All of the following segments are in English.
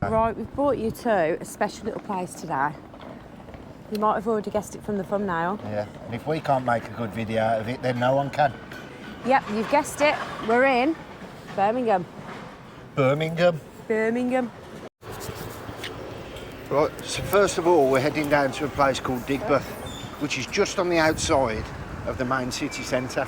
Right, we've brought you to a special little place today. You might have already guessed it from the thumbnail. Yeah, and if we can't make a good video out of it, then no one can. Yep, you've guessed it. We're in Birmingham. Birmingham. Birmingham. Right, so first of all, we're heading down to a place called Digbeth, which is just on the outside of the main city centre.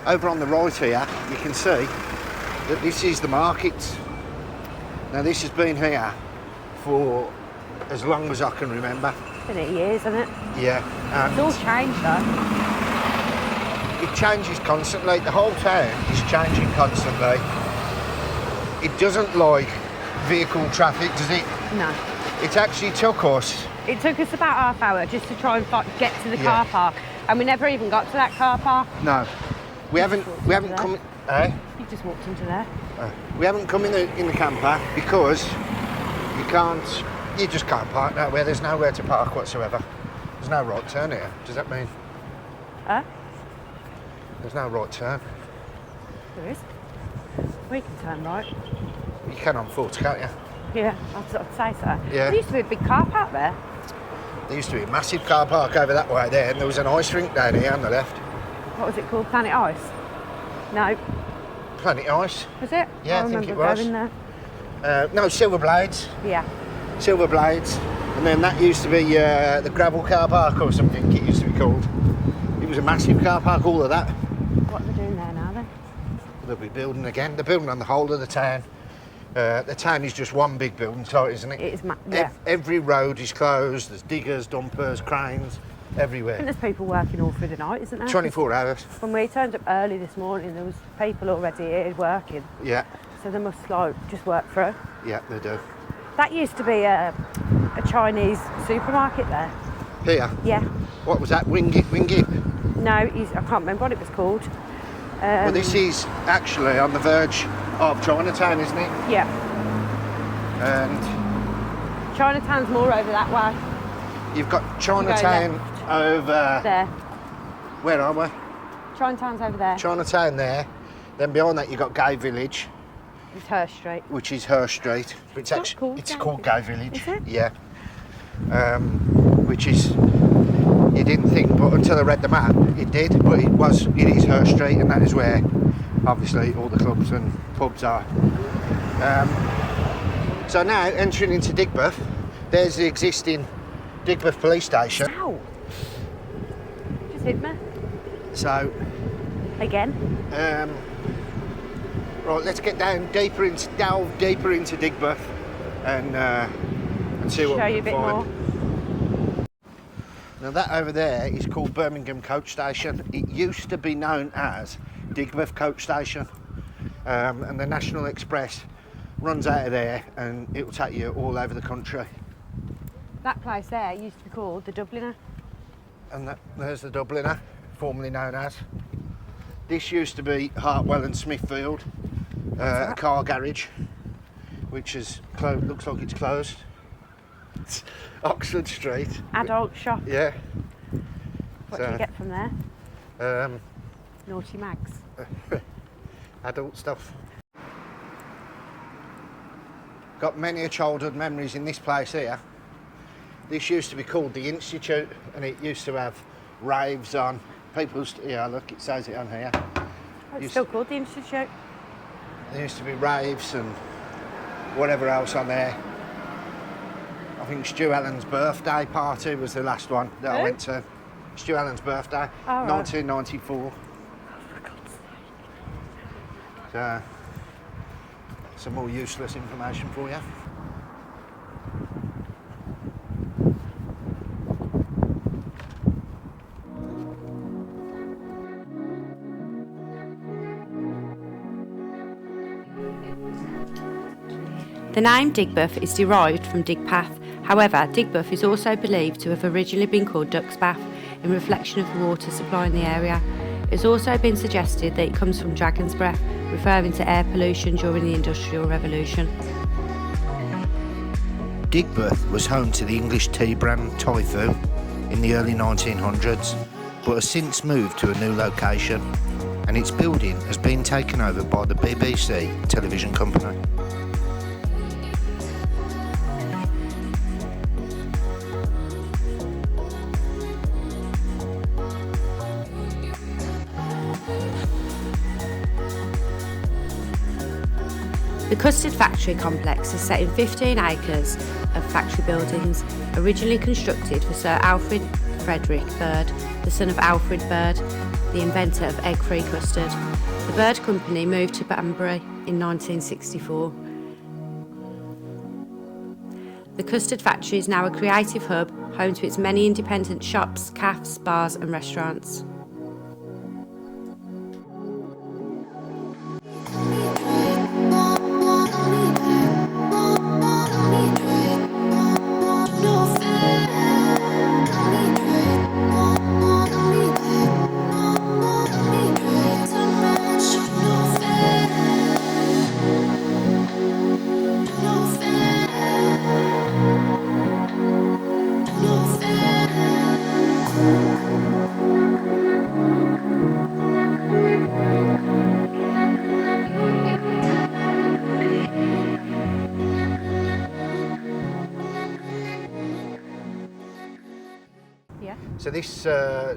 Over on the right here, you can see that this is the market. Now, this has been here for as long as I can remember. Been here years, hasn't it? Yeah. It's all changed though. It changes constantly. The whole town is changing constantly. It doesn't like vehicle traffic, does it? No. It actually took us... It took us about half hour just to try and get to the car park, and we never even got to that car park. No. We haven't come... Eh? You just walked into there. We haven't come in the camper because you just can't park nowhere. There's nowhere to park whatsoever. There's no right turn here. Does that mean? There's no right turn. There is. We can turn right. You can on foot, can't you? Yeah, I'd say so. Yeah. There used to be a big car park there. There used to be a massive car park over that way there, and there was an ice rink down here on the left. What was it called? Planet Ice? No. Planet Ice. Was it? Yeah, I think it was. Going there. No, Silver Blades. Yeah. Silver Blades. And then that used to be the gravel car park or something it used to be called. It was a massive car park, all of that. What are they doing there now then? They'll be building again. They're building on the whole of the town. The town is just one big building site, isn't it? It is, yeah. Every road is closed. There's diggers, dumpers, cranes, everywhere. And there's people working all through the night, isn't there? 24 hours. When we turned up early this morning, there was people already here working. Yeah. So they must just work through. Yeah, they do. That used to be a Chinese supermarket there. Here? Yeah. What was that? Wingip? No, I can't remember what it was called. Well, this is actually on the verge of Chinatown, isn't it? Yeah. And Chinatown's more over that way. you've got Chinatown over... There. Where are we? Chinatown's over there. Chinatown there. Then behind that you've got Gay Village. It's Her Street. Which is Her Street. It's actually called Gay Village. Is it? Yeah. Which is... You didn't think, but until I read the map, it did. But it is Her Street, and that is where, obviously, all the clubs and pubs are. So now, entering into Digbeth, there's the existing Digbeth Police Station. Ow! Just hit me. So... Again? Right, let's get delve deeper into Digbeth and see what we can find. Show you a bit more. Now that over there is called Birmingham Coach Station. It used to be known as Digbeth Coach Station, and the National Express runs out of there and it will take you all over the country. That place there used to be called the Dubliner. And there's the Dubliner, formerly known as. This used to be Hartwell and Smithfield, a car garage, which is looks like it's closed. Oxford Street. Adult shop. Yeah. What do you get from there? Naughty mags. Adult stuff. Got many a childhood memories in this place here. This used to be called the Institute, and it used to have raves on. Yeah, look, it says it on here. Oh, it's still called the Institute. There used to be raves and whatever else on there. I think Stu Allen's birthday party was the last one that I went to. Stu Allen's birthday, 1994. For God's sake. So, some more useless information for you. The name Digbeth is derived from Digbeth. However, Digbeth is also believed to have originally been called Duck's Bath in reflection of the water supply in the area. It has also been suggested that it comes from dragon's breath, referring to air pollution during the Industrial Revolution. Digbeth was home to the English tea brand Typhoon in the early 1900s, but has since moved to a new location, and its building has been taken over by the BBC television company. The Custard Factory complex is set in 15 acres of factory buildings, originally constructed for Sir Alfred Frederick Bird, the son of Alfred Bird, the inventor of egg-free custard. The Bird Company moved to Banbury in 1964. The Custard Factory is now a creative hub, home to its many independent shops, cafes, bars and restaurants.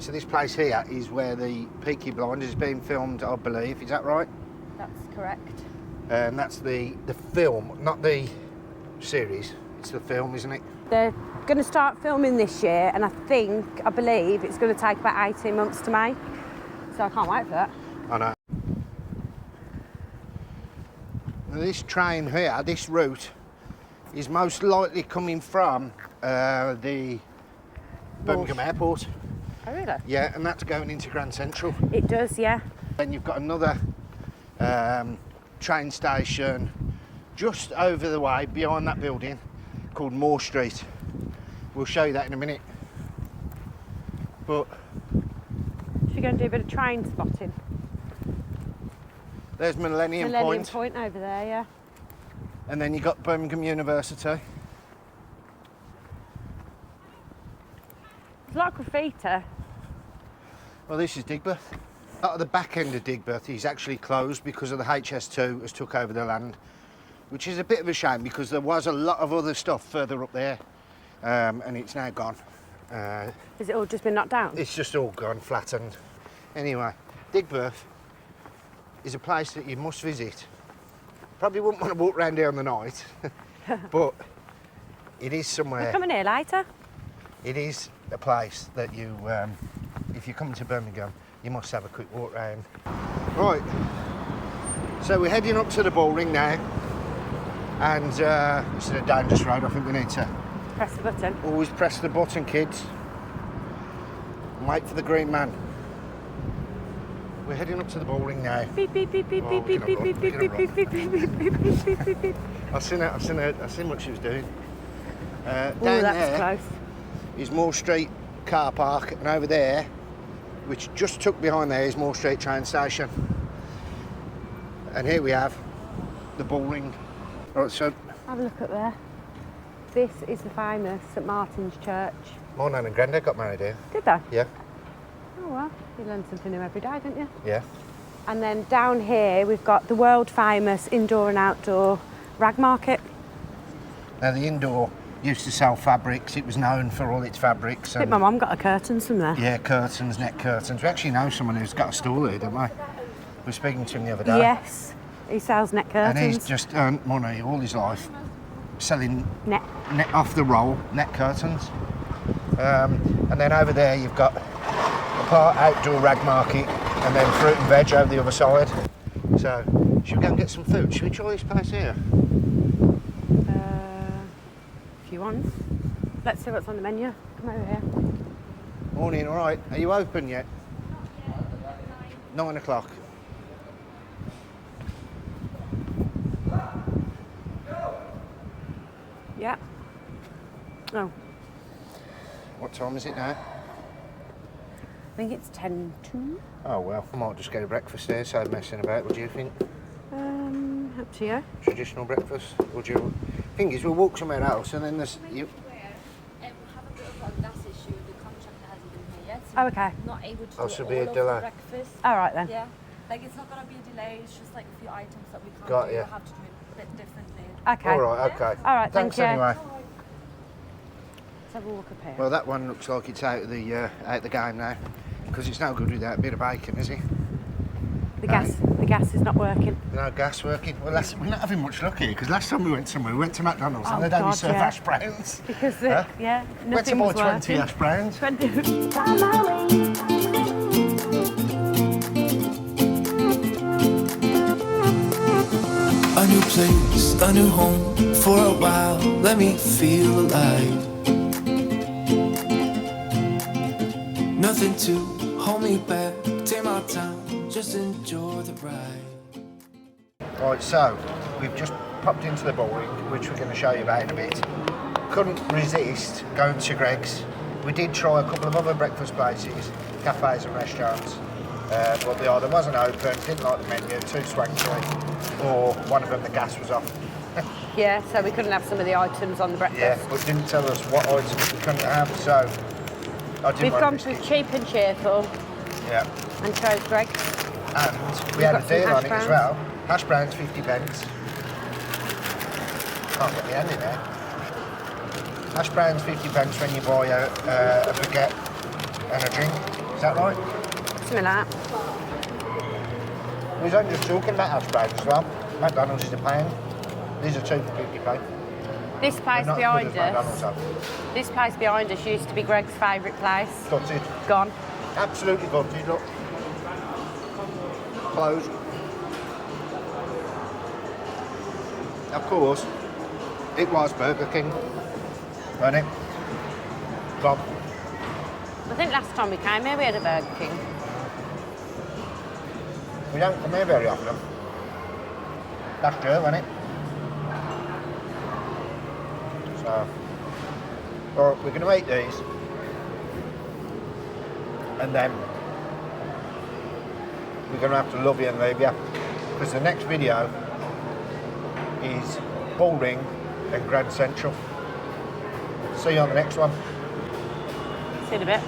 So this place here is where the Peaky Blinders is being filmed, I believe. Is that right? That's correct. And that's the film, not the series. It's the film, isn't it? They're going to start filming this year, and I believe it's going to take about 18 months to make. So I can't wait for that. I know. Now this train here, this route, is most likely coming from the Birmingham Airport. Oh, really? Yeah, and that's going into Grand Central. It does, yeah. Then you've got another train station just over the way behind that building called Moore Street. We'll show you that in a minute. But Should we go and do a bit of train spotting? there's Millennium Point. Point over there, yeah. And then you've got Birmingham University. It's like graffiti. Well, this is Digbeth. At the back end of Digbeth is actually closed because of the HS2 has took over the land, which is a bit of a shame because there was a lot of other stuff further up there, and it's now gone. Has it all just been knocked down? It's just all gone, flattened. Anyway, Digbeth is a place that you must visit. Probably wouldn't want to walk around here on the night, but it is somewhere. We're coming here later. It is a place that you, if you come to Birmingham, you must have a quick walk round. Right, so we're heading up to the bowling now, and this is a dangerous road. I think we need to Press the button. always press the button, kids, and wait for the green man. We're heading up to the bowling now. Beep beep beep beep Oh, beep beep we're beep gonna beep beep beep beep beep beep beep beep beep beep. I've seen what she was doing. Oh, Down that's there close. is Moore Street car park, and over there, which just tucked behind there, is Moore Street train station. And here we have the bowling. Right, so Have a look up there. This is the famous St Martin's Church. my nan and granddad got married here. Did they? Yeah, Oh well, you learn something new every day, don't you? yeah. And then down here we've got the world famous indoor and outdoor rag market. Now the indoor used to sell fabrics. It was known for all its fabrics. I think my mum got her curtains from there. Yeah, curtains, net curtains. We actually know someone who's got a stall here, don't we? We were speaking to him the other day. Yes, he sells net curtains. And he's just earned money all his life selling net. net off the roll, net curtains. And then over there you've got a part outdoor rag market and then fruit and veg over the other side. So, should we go and get some food? Should we try this place here? If you want. Let's see what's on the menu. Come over here. Morning, all right. Are you open yet? 9 o'clock. Yeah. Oh, What time is it now? I think it's 10 to. Oh well, I might just get a breakfast here, so messing about. What do you think? Up to you. Traditional breakfast? Or do you... Thing is, we'll walk somewhere else and then there's... You... We have a bit of a gas issue. The contractor hasn't been here yet. So Oh, okay. we're not able to Oh, do so all be a of delay. the breakfast. All right then. Yeah. Like it's not going to be a delay. It's just like a few items that we can't Got do. ya. We'll have to do it a bit differently. Okay. All right, okay. All right, Thanks thank you. anyway. Let's have a walk up here. Well, that one looks like it's out of the game now, because it's no good without a bit of bacon, is it? The The gas is not working. No gas working. Well, we're not having much luck here because last time we went somewhere, we went to McDonald's and they'd only serve hash browns. Because, Went nothing to was buy 20 working. hash browns. 20. A new place, a new home, for a while, let me feel alive. Nothing to hold me back, take my time, just enjoy the ride. Right, so we've just popped into the bowling, which we're going to show you about in a bit. Couldn't resist going to Greg's. We did try a couple of other breakfast places, cafes and restaurants, but they either wasn't open, didn't like the menu, too swanky, or one of them the gas was off. Yeah, so we couldn't have some of the items on the breakfast. Yeah, but didn't tell us what items we couldn't have, so I didn't We've want gone to for risk it. cheap and cheerful Yeah, and chose Greg's. and we had a got some deal hash on it as browns. well. Hash browns, 50 pence. Can't get my hand in there. Hash browns, 50 pence when you buy a baguette and a drink. Is that right? Something like that. We was only just talking about hash browns as well. McDonald's is a pound. These are 2 for 50p. This place They're not behind as good as McDonald's us. are. This place behind us used to be Greg's favourite place. Gutted. Gone. Absolutely gutted, look. Closed. Of course, it was Burger King, wasn't it? Gone. I think last time we came here we had a Burger King. We don't come here very often. Last year, wasn't it? So, well, we're going to eat these, and then we're going to have to love you and leave you, because the next video is Bullring and Grand Central. See you on the next one. See you in a bit.